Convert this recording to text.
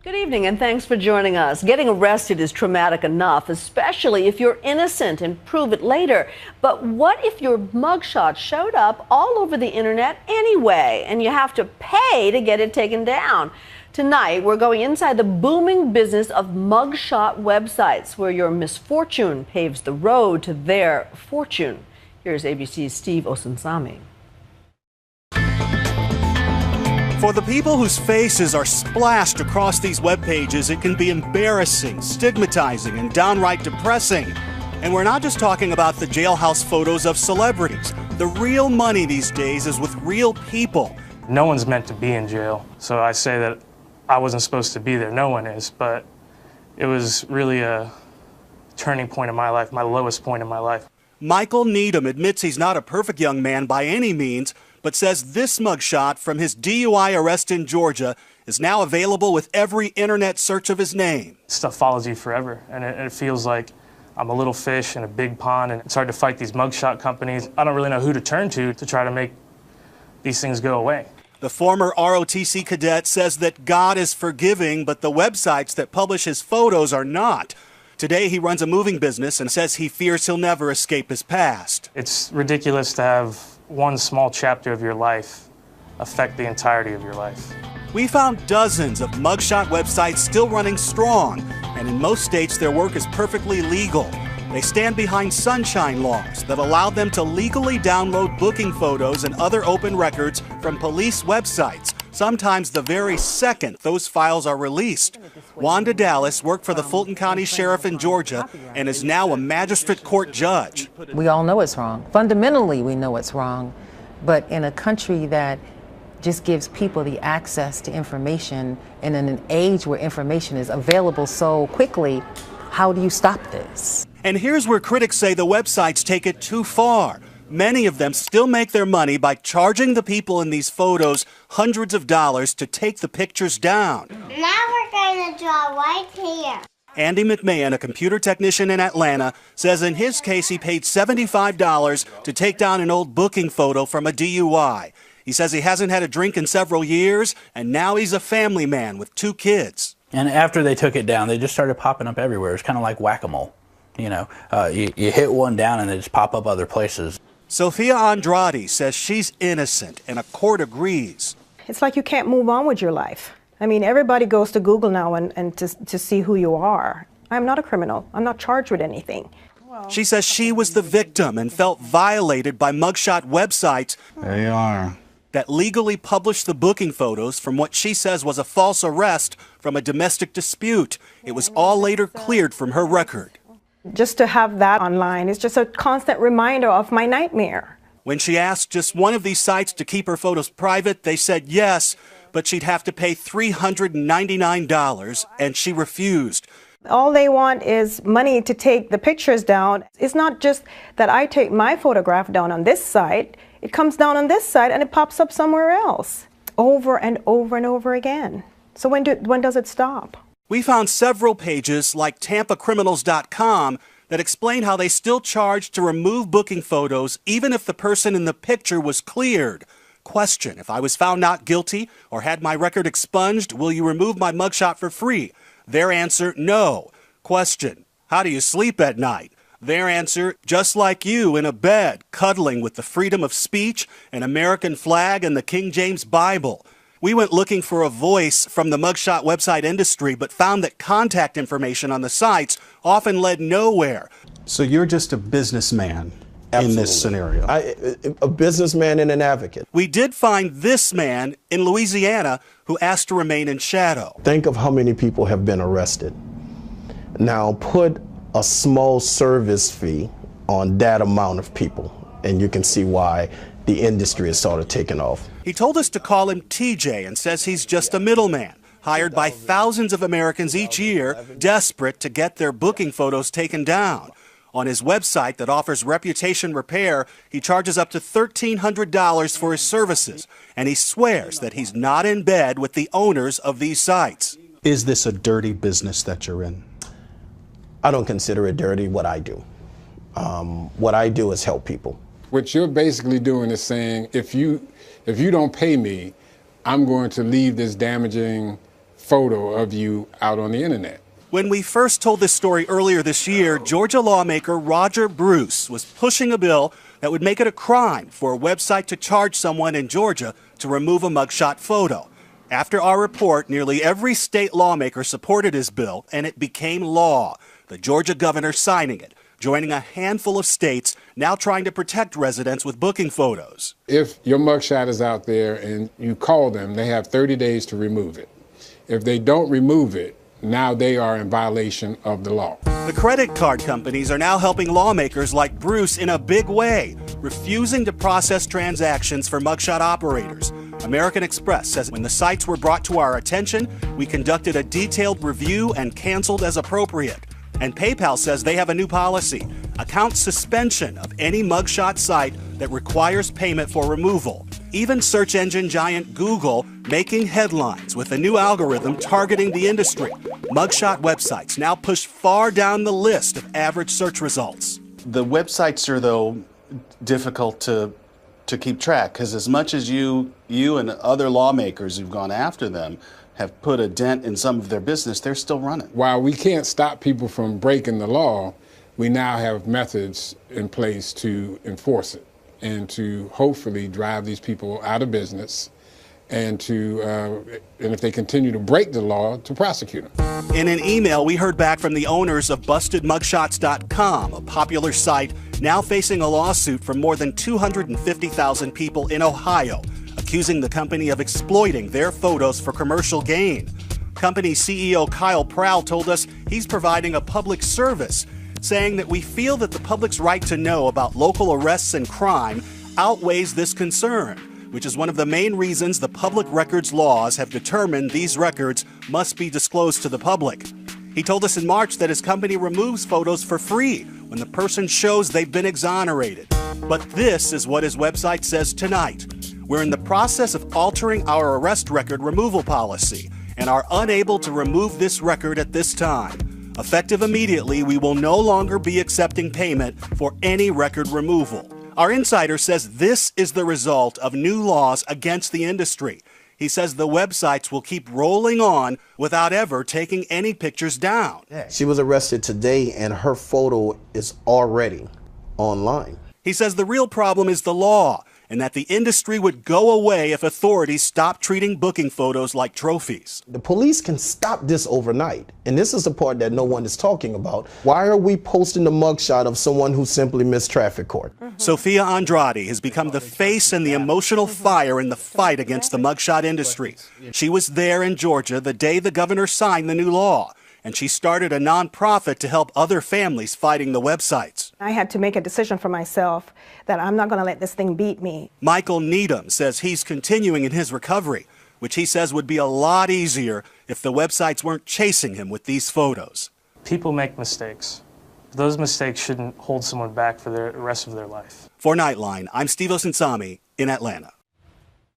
Good evening and thanks for joining us. Getting arrested is traumatic enough, especially if you're innocent and prove it later. But what if your mugshot showed up all over the internet anyway and you have to pay to get it taken down? Tonight, we're going inside the booming business of mugshot websites where your misfortune paves the road to their fortune. Here's ABC's Steve Osunsami. For the people whose faces are splashed across these web pages, it can be embarrassing, stigmatizing, and downright depressing. And we're not just talking about the jailhouse photos of celebrities. The real money these days is with real people. No one's meant to be in jail, so I say that I wasn't supposed to be there. No one is, but it was really a turning point in my life, my lowest point in my life. Michael Needham admits he's not a perfect young man by any means, but says this mugshot from his DUI arrest in Georgia is now available with every internet search of his name. Stuff follows you forever, and it feels like I'm a little fish in a big pond, and it's hard to fight these mugshot companies. I don't really know who to turn to try to make these things go away. The former ROTC cadet says that God is forgiving, but the websites that publish his photos are not. Today, he runs a moving business and says he fears he'll never escape his past. It's ridiculous to have one small chapter of your life affect the entirety of your life. We found dozens of mugshot websites still running strong, and in most states their work is perfectly legal. They stand behind sunshine laws that allow them to legally download booking photos and other open records from police websites, sometimes the very second those files are released. Wanda Dallas worked for the Fulton County Sheriff in Georgia and is now a magistrate court judge. We all know it's wrong. Fundamentally, we know it's wrong. But in a country that just gives people the access to information, and in an age where information is available so quickly, how do you stop this? And here's where critics say the websites take it too far. Many of them still make their money by charging the people in these photos hundreds of dollars to take the pictures down. Now we're going to draw right here. Andy McMahon, a computer technician in Atlanta, says in his case he paid $75 to take down an old booking photo from a DUI. He says he hasn't had a drink in several years, and now he's a family man with 2 kids. And after they took it down, they just started popping up everywhere. It's kind of like whack-a-mole. You know, you hit one down and they just pop up other places. Sophia Andrade says she's innocent, and a court agrees. It's like you can't move on with your life. I mean, everybody goes to Google now and to see who you are. I'm not a criminal. I'm not charged with anything. She says she was the victim and felt violated by mugshot websites. There you are. That legally published the booking photos from what she says was a false arrest from a domestic dispute. It was all later cleared from her record. Just to have that online is just a constant reminder of my nightmare. When she asked just one of these sites to keep her photos private, they said yes, but she'd have to pay $399, and she refused. All they want is money to take the pictures down. It's not just that I take my photograph down on this site. It comes down on this site and it pops up somewhere else over and over and over again. So when does it stop? We found several pages like TampaCriminals.com that explain how they still charge to remove booking photos even if the person in the picture was cleared. Question: if I was found not guilty or had my record expunged, will you remove my mugshot for free? Their answer: no. Question: how do you sleep at night? Their answer: just like you, in a bed, cuddling with the freedom of speech, an American flag, and the King James Bible. We went looking for a voice from the mugshot website industry, but found that contact information on the sites often led nowhere. So you're just a businessman. Absolutely. In this scenario. A businessman and an advocate. We did find this man in Louisiana who asked to remain in shadow. Think of how many people have been arrested. Now put a small service fee on that amount of people, and you can see why the industry is sort of taken off. He told us to call him TJ and says he's just a middleman, hired by thousands of Americans each year, desperate to get their booking photos taken down. On his website that offers reputation repair, he charges up to $1,300 for his services, and he swears that he's not in bed with the owners of these sites. Is this a dirty business that you're in? I don't consider it dirty, what I do. What I do is help people. What you're basically doing is saying, if you don't pay me, I'm going to leave this damaging photo of you out on the internet. When we first told this story earlier this year, Georgia lawmaker Roger Bruce was pushing a bill that would make it a crime for a website to charge someone in Georgia to remove a mugshot photo. After our report, nearly every state lawmaker supported his bill, and it became law. The Georgia governor signing it, joining a handful of states now trying to protect residents with booking photos. If your mugshot is out there and you call them, they have 30 days to remove it. If they don't remove it, now they are in violation of the law. The credit card companies are now helping lawmakers like Bruce in a big way, refusing to process transactions for mugshot operators. American Express says when the sites were brought to our attention, we conducted a detailed review and canceled as appropriate. And PayPal says they have a new policy, account suspension of any mugshot site that requires payment for removal. Even search engine giant Google making headlines with a new algorithm targeting the industry. Mugshot websites now push far down the list of average search results. The websites are, though, difficult to keep track, because as much as you and other lawmakers who've gone after them have put a dent in some of their business, they're still running. While we can't stop people from breaking the law, we now have methods in place to enforce it and to hopefully drive these people out of business and if they continue to break the law, to prosecute them. In an email, we heard back from the owners of BustedMugshots.com, a popular site now facing a lawsuit from more than 250,000 people in Ohio, accusing the company of exploiting their photos for commercial gain. Company CEO Kyle Prowl told us he's providing a public service, saying that we feel that the public's right to know about local arrests and crime outweighs this concern, which is one of the main reasons the public records laws have determined these records must be disclosed to the public. He told us in March that his company removes photos for free when the person shows they've been exonerated. But this is what his website says tonight. We're in the process of altering our arrest record removal policy and are unable to remove this record at this time. Effective immediately, we will no longer be accepting payment for any record removal. Our insider says this is the result of new laws against the industry. He says the websites will keep rolling on without ever taking any pictures down. She was arrested today and her photo is already online. He says the real problem is the law, and that the industry would go away if authorities stopped treating booking photos like trophies. The police can stop this overnight, and this is the part that no one is talking about. Why are we posting the mugshot of someone who simply missed traffic court? Sophia Andrade has become the face and the emotional fire in the fight against the mugshot industry. She was there in Georgia the day the governor signed the new law, and she started a nonprofit to help other families fighting the websites. I had to make a decision for myself that I'm not going to let this thing beat me. Michael Needham says he's continuing in his recovery, which he says would be a lot easier if the websites weren't chasing him with these photos. People make mistakes. Those mistakes shouldn't hold someone back for the rest of their life. For Nightline, I'm Steve Osinsami in Atlanta.